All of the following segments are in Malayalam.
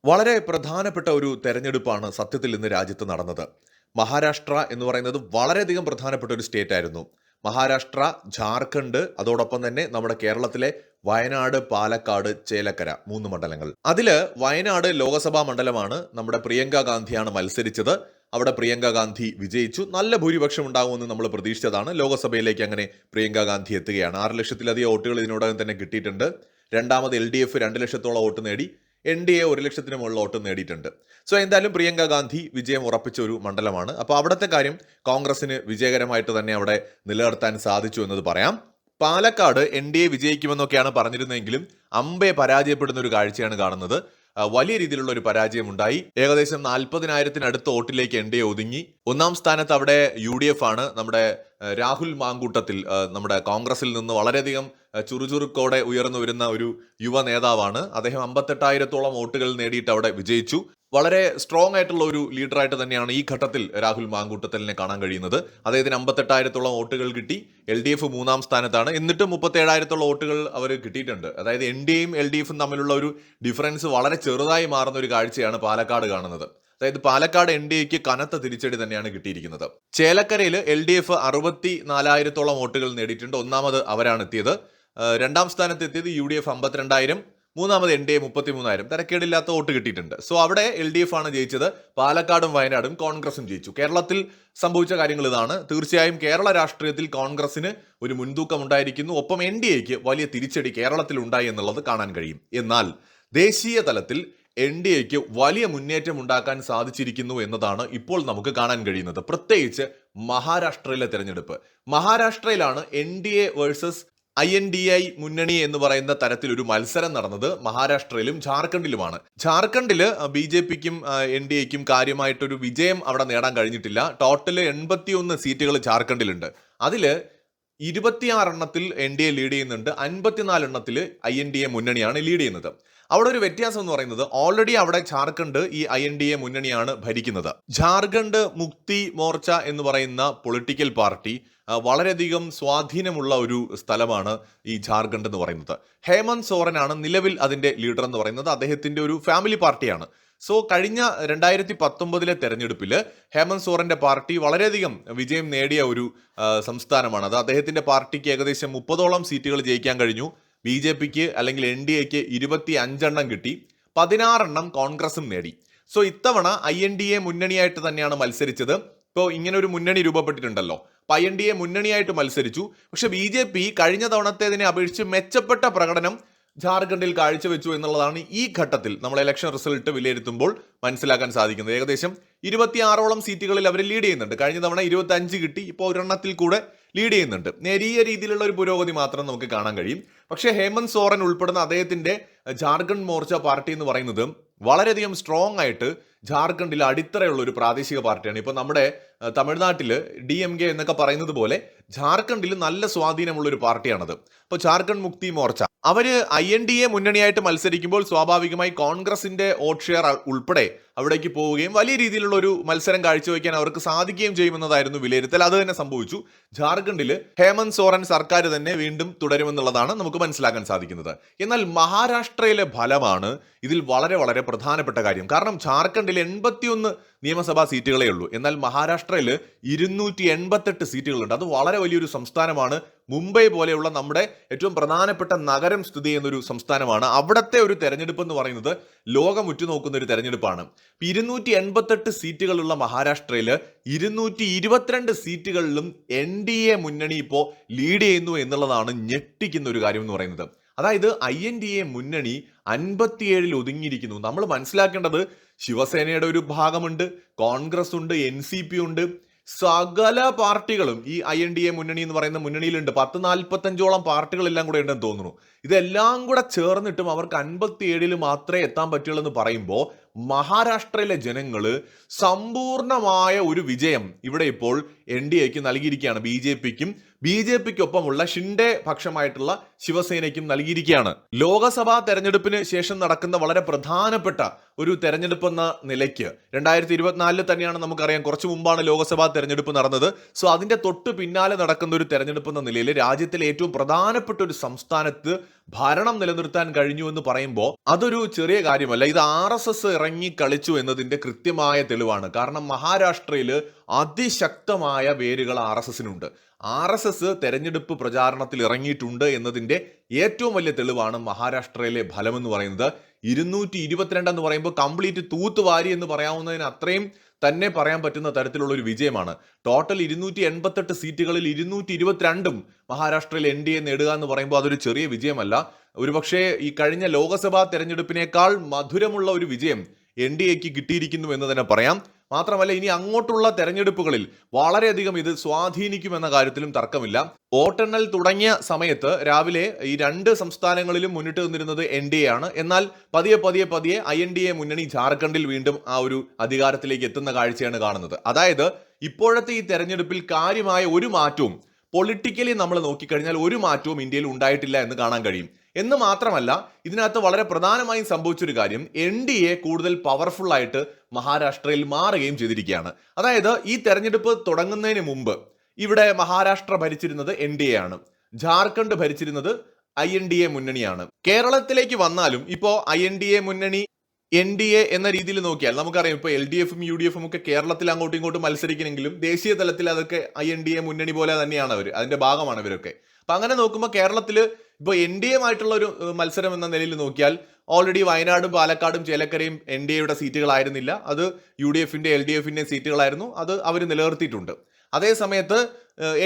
വളരെ പ്രധാനപ്പെട്ട ഒരു തെരഞ്ഞെടുപ്പാണ് സത്യത്തിൽ ഇന്ന് രാജ്യത്ത് നടന്നത്. മഹാരാഷ്ട്ര എന്ന് പറയുന്നത് വളരെയധികം പ്രധാനപ്പെട്ട ഒരു സ്റ്റേറ്റ് ആയിരുന്നു. മഹാരാഷ്ട്ര, ജാർഖണ്ഡ്, അതോടൊപ്പം തന്നെ നമ്മുടെ കേരളത്തിലെ വയനാട്, പാലക്കാട്, ചേലക്കര 3 മണ്ഡലങ്ങൾ. അതില് വയനാട് ലോക്സഭാ മണ്ഡലമാണ്. നമ്മുടെ പ്രിയങ്ക ഗാന്ധിയാണ് മത്സരിച്ചത്. അവിടെ പ്രിയങ്ക ഗാന്ധി വിജയിച്ചു. നല്ല ഭൂരിപക്ഷം ഉണ്ടാകുമെന്ന് നമ്മൾ പ്രതീക്ഷിച്ചതാണ്. ലോക്സഭയിലേക്ക് അങ്ങനെ പ്രിയങ്ക ഗാന്ധി എത്തുകയാണ്. 6 ലക്ഷത്തിലധികം വോട്ടുകൾ ഇതിനോടകം തന്നെ കിട്ടിയിട്ടുണ്ട്. രണ്ടാമത് LDF 2 ലക്ഷത്തോളം വോട്ട് നേടി. NDA 1 ലക്ഷത്തിന് മുകളിൽ വോട്ട് നേടിയിട്ടുണ്ട്. സോ എന്തായാലും പ്രിയങ്ക ഗാന്ധി വിജയം ഉറപ്പിച്ച ഒരു മണ്ഡലമാണ്. അപ്പോൾ അവിടുത്തെ കാര്യം കോൺഗ്രസിന് വിജയകരമായിട്ട് തന്നെ അവിടെ നിലനിർത്താൻ സാധിച്ചു എന്നത് പറയാം. പാലക്കാട് NDA വിജയിക്കുമെന്നൊക്കെയാണ് പറഞ്ഞിരുന്നതെങ്കിലും അമ്പെ പരാജയപ്പെടുന്ന ഒരു കാഴ്ചയാണ് കാണുന്നത്. വലിയ രീതിയിലുള്ള ഒരു പരാജയം ഉണ്ടായി. ഏകദേശം 40,000-അടുത്ത വോട്ടിലേക്ക് NDA ഒതുങ്ങി. ഒന്നാം സ്ഥാനത്ത് അവിടെ UDF ആണ്. നമ്മുടെ രാഹുൽ മാങ്കൂട്ടത്തിൽ നമ്മുടെ കോൺഗ്രസിൽ നിന്ന് വളരെയധികം ചുറുചുറുക്കോടെ ഉയർന്നു വരുന്ന ഒരു യുവ നേതാവാണ്. അദ്ദേഹം 58,000-ഓളം വോട്ടുകൾ നേടിയിട്ട് അവിടെ വിജയിച്ചു. വളരെ സ്ട്രോങ് ആയിട്ടുള്ള ഒരു ലീഡറായിട്ട് തന്നെയാണ് ഈ ഘട്ടത്തിൽ രാഹുൽ മാങ്കൂട്ടത്തലിനെ കാണാൻ കഴിയുന്നത്. അദ്ദേഹത്തിന് 58,000-ഓളം വോട്ടുകൾ കിട്ടി. LDF 3-ാം സ്ഥാനത്താണ്. എന്നിട്ടും 37,000-ഓളം വോട്ടുകൾ അവർ കിട്ടിയിട്ടുണ്ട്. അതായത് NDAയും LDFും തമ്മിലുള്ള ഒരു ഡിഫറൻസ് വളരെ ചെറുതായി മാറുന്ന ഒരു കാഴ്ചയാണ് പാലക്കാട് കാണുന്നത്. അതായത് പാലക്കാട് NDAക്ക് കനത്ത തിരിച്ചടി തന്നെയാണ് കിട്ടിയിരിക്കുന്നത്. ചേലക്കരയിൽ LDF 64,000-ഓളം വോട്ടുകൾ നേടിയിട്ടുണ്ട്. ഒന്നാമത് അവരാണ് എത്തിയത്. രണ്ടാം സ്ഥാനത്ത് എത്തിയത് UDF 52,000, മൂന്നാമത് NDA 33,000. തരക്കേടില്ലാത്ത വോട്ട് കിട്ടിയിട്ടുണ്ട്. സോ അവിടെ LDF ആണ് ജയിച്ചത്. പാലക്കാടും വയനാടും കോൺഗ്രസും ജയിച്ചു. കേരളത്തിൽ സംഭവിച്ച കാര്യങ്ങൾ ഇതാണ്. തീർച്ചയായും കേരള രാഷ്ട്രീയത്തിൽ കോൺഗ്രസിന് ഒരു മുൻതൂക്കം ഉണ്ടായിരിക്കുന്നു. ഒപ്പം NDAക്ക് വലിയ തിരിച്ചടി കേരളത്തിൽ ഉണ്ടായി എന്നുള്ളത് കാണാൻ കഴിയും. എന്നാൽ ദേശീയ തലത്തിൽ NDAക്ക് വലിയ മുന്നേറ്റം ഉണ്ടാക്കാൻ സാധിച്ചിരിക്കുന്നു എന്നതാണ് ഇപ്പോൾ നമുക്ക് കാണാൻ കഴിയുന്നത്. പ്രത്യേകിച്ച് മഹാരാഷ്ട്രയിലെ തെരഞ്ഞെടുപ്പ്. മഹാരാഷ്ട്രയിലാണ് NDA വേഴ്സസ് INDI മുന്നണി എന്ന് പറയുന്ന തരത്തിൽ ഒരു മത്സരം നടന്നത്. മഹാരാഷ്ട്രയിലും ജാർഖണ്ഡിലുമാണ്. ജാർഖണ്ഡില് BJPക്കും NDAക്കും കാര്യമായിട്ടൊരു വിജയം അവിടെ നേടാൻ കഴിഞ്ഞിട്ടില്ല. ടോട്ടൽ 81 സീറ്റുകൾ ജാർഖണ്ഡിലുണ്ട്. അതില് 26 എണ്ണത്തിൽ NDA ലീഡ് ചെയ്യുന്നുണ്ട്. 54 എണ്ണത്തിൽ INDA മുന്നണിയാണ് ലീഡ് ചെയ്യുന്നത്. അവിടെ ഒരു വ്യത്യാസം എന്ന് പറയുന്നത് ഓൾറെഡി അവിടെ ജാർഖണ്ഡ് ഈ INDA മുന്നണിയാണ് ഭരിക്കുന്നത്. ജാർഖണ്ഡ് മുക്തി മോർച്ച എന്ന് പറയുന്ന പൊളിറ്റിക്കൽ പാർട്ടി വളരെയധികം സ്വാധീനമുള്ള ഒരു സ്ഥലമാണ് ഈ ജാർഖണ്ഡ് എന്ന് പറയുന്നത്. ഹേമന്ത് സോറനാണ് നിലവിൽ അതിന്റെ ലീഡർ എന്ന് പറയുന്നത്. അദ്ദേഹത്തിന്റെ ഒരു ഫാമിലി പാർട്ടിയാണ്. സോ കഴിഞ്ഞ 2019 തെരഞ്ഞെടുപ്പിൽ ഹേമന്ത് സോറന്റെ പാർട്ടി വളരെയധികം വിജയം നേടിയ ഒരു സംസ്ഥാനമാണ് അത്. അദ്ദേഹത്തിന്റെ പാർട്ടിക്ക് ഏകദേശം 30ഓളം സീറ്റുകൾ ജയിക്കാൻ കഴിഞ്ഞു. BJPക്ക് അല്ലെങ്കിൽ NDAക്ക് 25 എണ്ണം കിട്ടി. 16 എണ്ണം കോൺഗ്രസും നേടി. സോ ഇത്തവണ INDA മുന്നണിയായിട്ട് തന്നെയാണ് മത്സരിച്ചത്. ഇപ്പോൾ ഇങ്ങനെ ഒരു മുന്നണി രൂപപ്പെട്ടിട്ടുണ്ടല്ലോ. അപ്പോൾ INDA മുന്നണിയായിട്ട് മത്സരിച്ചു. പക്ഷെ BJP കഴിഞ്ഞ തവണത്തേതിനെ അപേക്ഷിച്ച് മെച്ചപ്പെട്ട പ്രകടനം ജാർഖണ്ഡിൽ കാഴ്ചവെച്ചു എന്നുള്ളതാണ് ഈ ഘട്ടത്തിൽ നമ്മൾ ഇലക്ഷൻ റിസൾട്ട് വിലയിരുത്തുമ്പോൾ മനസ്സിലാക്കാൻ സാധിക്കുന്നത്. ഏകദേശം 26ഓളം സീറ്റുകളിൽ അവർ ലീഡ് ചെയ്യുന്നുണ്ട്. കഴിഞ്ഞ തവണ 25 കിട്ടി. ഇപ്പോൾ ഒരെണ്ണത്തിൽ കൂടെ ലീഡ് ചെയ്യുന്നുണ്ട്. നേരിയ രീതിയിലുള്ള ഒരു പുരോഗതി മാത്രം നമുക്ക് കാണാൻ കഴിയും. പക്ഷേ ഹേമന്ത് സോറൻ ഉൾപ്പെടുന്ന അദ്ദേഹത്തിന്റെ ജാർഖണ്ഡ് മോർച്ച പാർട്ടി എന്ന് പറയുന്നത് വളരെയധികം സ്ട്രോങ് ആയിട്ട് ജാർഖണ്ഡിൽ അടിത്തറയുള്ള ഒരു പ്രാദേശിക പാർട്ടിയാണ്. ഇപ്പൊ നമ്മുടെ തമിഴ്നാട്ടില് DMK എന്നൊക്കെ പറയുന്നത് പോലെ ജാർഖണ്ഡിൽ നല്ല സ്വാധീനമുള്ള ഒരു പാർട്ടിയാണത്. അപ്പോൾ ജാർഖണ്ഡ് മുക്തി മോർച്ച അവര് INDA മുന്നണിയായിട്ട് മത്സരിക്കുമ്പോൾ സ്വാഭാവികമായി കോൺഗ്രസിന്റെ വോട്ട് ഷെയർ ഉൾപ്പെടെ അവിടേക്ക് പോവുകയും വലിയ രീതിയിലുള്ള ഒരു മത്സരം കാഴ്ചവെക്കാൻ അവർക്ക് സാധിക്കുകയും ചെയ്യുമെന്നതായിരുന്നു വിലയിരുത്തൽ. അത് തന്നെ സംഭവിച്ചു. ജാർഖണ്ഡില് ഹേമന്ത് സോറൻ സർക്കാർ തന്നെ വീണ്ടും തുടരുമെന്നുള്ളതാണ് നമുക്ക് മനസ്സിലാക്കാൻ സാധിക്കുന്നത്. എന്നാൽ മഹാരാഷ്ട്രയിലെ ഫലമാണ് ഇതിൽ വളരെ വളരെ പ്രധാനപ്പെട്ട കാര്യം. കാരണം ജാർഖണ്ഡിൽ 81 നിയമസഭാ സീറ്റുകളേ ഉള്ളൂ. എന്നാൽ മഹാരാഷ്ട്രയിൽ 288 സീറ്റുകളുണ്ട്. അത് വളരെ വലിയൊരു സംസ്ഥാനമാണ്. മുംബൈ പോലെയുള്ള നമ്മുടെ ഏറ്റവും പ്രധാനപ്പെട്ട നഗരം സ്ഥിതി ചെയ്യുന്ന ഒരു സംസ്ഥാനമാണ്. അവിടുത്തെ ഒരു തെരഞ്ഞെടുപ്പ് എന്ന് പറയുന്നത് ലോകം ഉറ്റുനോക്കുന്ന ഒരു തെരഞ്ഞെടുപ്പാണ്. 288 സീറ്റുകളുള്ള മഹാരാഷ്ട്രയിൽ 222 സീറ്റുകളിലും NDA മുന്നണി ഇപ്പോൾ ലീഡ് ചെയ്യുന്നു എന്നുള്ളതാണ് ഞെട്ടിക്കുന്ന ഒരു കാര്യം എന്ന് പറയുന്നത്. അതായത് INDA മുന്നണി 57 ഒതുങ്ങിയിരിക്കുന്നു. നമ്മൾ മനസ്സിലാക്കേണ്ടത് ശിവസേനയുടെ ഒരു ഭാഗമുണ്ട്, കോൺഗ്രസ് ഉണ്ട്, NCP ഉണ്ട്. സകല പാർട്ടികളും ഈ INDA മുന്നണി എന്ന് പറയുന്ന മുന്നണിയിലുണ്ട്. 10-45ഓളം പാർട്ടികളെല്ലാം കൂടെ ഉണ്ടെന്ന് തോന്നുന്നു. ഇതെല്ലാം കൂടെ ചേർന്നിട്ടും അവർക്ക് 57 മാത്രമേ എത്താൻ പറ്റുള്ളൂ എന്ന് പറയുമ്പോൾ മഹാരാഷ്ട്രയിലെ ജനങ്ങൾ സമ്പൂർണമായ ഒരു വിജയം ഇവിടെ ഇപ്പോൾ NDAക്ക് നൽകിയിരിക്കുകയാണ്. BJPക്കൊപ്പമുള്ള ഷിൻഡെ പക്ഷമായിട്ടുള്ള ശിവസേനയ്ക്കും നൽകിയിരിക്കുകയാണ്. ലോക്സഭാ തെരഞ്ഞെടുപ്പിന് ശേഷം നടക്കുന്ന വളരെ പ്രധാനപ്പെട്ട ഒരു തെരഞ്ഞെടുപ്പ് എന്ന നിലയ്ക്ക് 2024 തന്നെയാണ് നമുക്കറിയാം. കുറച്ചു മുമ്പാണ് ലോക്സഭാ തെരഞ്ഞെടുപ്പ് നടന്നത്. സോ അതിന്റെ തൊട്ട് പിന്നാലെ നടക്കുന്ന ഒരു തെരഞ്ഞെടുപ്പ് എന്ന നിലയിൽ രാജ്യത്തിലെ ഏറ്റവും പ്രധാനപ്പെട്ട ഒരു സംസ്ഥാനത്ത് ഭരണം നിലനിർത്താൻ കഴിഞ്ഞു എന്ന് പറയുമ്പോൾ അതൊരു ചെറിയ കാര്യമല്ല. ഇത് RSS ഇറങ്ങി കളിച്ചു എന്നതിന്റെ കൃത്യമായ തെളിവാണ്. കാരണം മഹാരാഷ്ട്രയിൽ അതിശക്തമായ വേരുകൾ RSSനുണ്ട്. RSS തെരഞ്ഞെടുപ്പ് പ്രചാരണത്തിൽ ഇറങ്ങിയിട്ടുണ്ട് എന്നതിന്റെ ഏറ്റവും വലിയ തെളിവാണ് മഹാരാഷ്ട്രയിലെ ഫലം എന്ന് പറയുന്നത്. 222 എന്ന് പറയുമ്പോൾ കംപ്ലീറ്റ് തൂത്തുവാരി എന്ന് പറയാവുന്നതിന് അത്രയും തന്നെ പറയാൻ പറ്റുന്ന തരത്തിലുള്ള ഒരു വിജയമാണ്. ടോട്ടൽ 288 സീറ്റുകളിൽ 222 മഹാരാഷ്ട്രയിൽ NDA നേടുക എന്ന് പറയുമ്പോൾ അതൊരു ചെറിയ വിജയമല്ല. ഒരുപക്ഷെ ഈ കഴിഞ്ഞ ലോക്സഭാ തെരഞ്ഞെടുപ്പിനേക്കാൾ മധുരമുള്ള ഒരു വിജയം NDAക്ക് കിട്ടിയിരിക്കുന്നു എന്ന് തന്നെ പറയാം. മാത്രമല്ല ഇനി അങ്ങോട്ടുള്ള തെരഞ്ഞെടുപ്പുകളിൽ വളരെയധികം ഇത് സ്വാധീനിക്കുമെന്ന കാര്യത്തിലും തർക്കമില്ല. വോട്ടെണ്ണൽ തുടങ്ങിയ സമയത്ത് രാവിലെ ഈ 2 സംസ്ഥാനങ്ങളിലും മുന്നിട്ട് നിന്നിരുന്നത് NDA ആണ്. എന്നാൽ പതിയെ INDA മുന്നണി ജാർഖണ്ഡിൽ വീണ്ടും ആ ഒരു അധികാരത്തിലേക്ക് എത്തുന്ന കാഴ്ചയാണ് കാണുന്നത്. അതായത് ഇപ്പോഴത്തെ ഈ തെരഞ്ഞെടുപ്പിൽ കാര്യമായ ഒരു മാറ്റവും പൊളിറ്റിക്കലി നമ്മൾ നോക്കിക്കഴിഞ്ഞാൽ ഒരു മാറ്റവും ഇന്ത്യയിൽ ഉണ്ടായിട്ടില്ല എന്ന് കാണാൻ കഴിയും. എന്ന് മാത്രമല്ല ഇതിനകത്ത് വളരെ പ്രധാനമായും സംഭവിച്ചൊരു കാര്യം NDA കൂടുതൽ പവർഫുൾ ആയിട്ട് മഹാരാഷ്ട്രയിൽ മാറുകയും ചെയ്തിരിക്കുകയാണ്. അതായത് ഈ തെരഞ്ഞെടുപ്പ് തുടങ്ങുന്നതിന് മുമ്പ് ഇവിടെ മഹാരാഷ്ട്ര ഭരിച്ചിരുന്നത് NDA ആണ്, ജാർഖണ്ഡ് ഭരിച്ചിരുന്നത് INDA മുന്നണിയാണ്. കേരളത്തിലേക്ക് വന്നാലും ഇപ്പോൾ INDA മുന്നണി NDA എന്ന രീതിയിൽ നോക്കിയാൽ നമുക്കറിയാം ഇപ്പോൾ LDFും UDFും ഒക്കെ കേരളത്തിൽ അങ്ങോട്ടും ഇങ്ങോട്ടും മത്സരിക്കണമെങ്കിലും ദേശീയ തലത്തിൽ അതൊക്കെ INDA മുന്നണി പോലെ തന്നെയാണ് അവർ, അതിന്റെ ഭാഗമാണ് ഇവരൊക്കെ. അപ്പൊ അങ്ങനെ നോക്കുമ്പോൾ കേരളത്തിൽ ഇപ്പോൾ NDA ആയിട്ടുള്ള ഒരു മത്സരം എന്ന നിലയിൽ നോക്കിയാൽ ഓൾറെഡി വയനാടും പാലക്കാടും ചേലക്കരയും NDAയുടെ സീറ്റുകളായിരുന്നില്ല, അത് UDFന്റെ LDFന്റെ സീറ്റുകളായിരുന്നു. അത് അവർ നിലനിർത്തിയിട്ടുണ്ട്. അതേ സമയത്ത്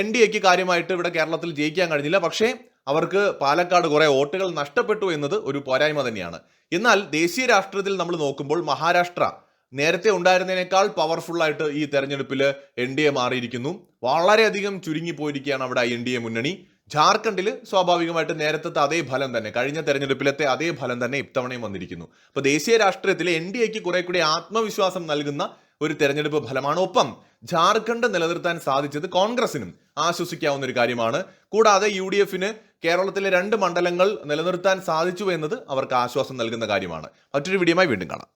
NDAക്ക് കാര്യമായിട്ട് ഇവിടെ കേരളത്തിൽ ജയിക്കാൻ കഴിഞ്ഞില്ല. പക്ഷേ അവർക്ക് പാലക്കാട് കുറെ വോട്ടുകൾ നഷ്ടപ്പെട്ടു എന്നത് ഒരു പോരായ്മ തന്നെയാണ്. എന്നാൽ ദേശീയ രാഷ്ട്രീയത്തിൽ നമ്മൾ നോക്കുമ്പോൾ മഹാരാഷ്ട്ര നേരത്തെ ഉണ്ടായിരുന്നതിനേക്കാൾ പവർഫുൾ ആയിട്ട് ഈ തെരഞ്ഞെടുപ്പിൽ NDA മാറിയിരിക്കുന്നു. വളരെയധികം ചുരുങ്ങിപ്പോയിരിക്കുകയാണ് അവിടെ INDA മുന്നണി. ജാർഖണ്ഡിൽ സ്വാഭാവികമായിട്ട് നേരത്തെ അതേ ഫലം തന്നെ, കഴിഞ്ഞ തെരഞ്ഞെടുപ്പിലത്തെ അതേ ഫലം തന്നെ ഇത്തവണയും വന്നിരിക്കുന്നു. അപ്പൊ ദേശീയ രാഷ്ട്രീയത്തിൽ NDAക്ക് കുറെ കൂടി ആത്മവിശ്വാസം നൽകുന്ന ഒരു തെരഞ്ഞെടുപ്പ് ഫലമാണ്. ഒപ്പം ജാർഖണ്ഡ് നിലനിർത്താൻ സാധിച്ചത് കോൺഗ്രസിനും ആശ്വസിക്കാവുന്ന ഒരു കാര്യമാണ്. കൂടാതെ UDFന് കേരളത്തിലെ 2 മണ്ഡലങ്ങൾ നിലനിർത്താൻ സാധിച്ചു എന്നത് അവർക്ക് ആശ്വാസം നൽകുന്ന കാര്യമാണ്. മറ്റൊരു വീഡിയോയുമായി വീണ്ടും കാണാം.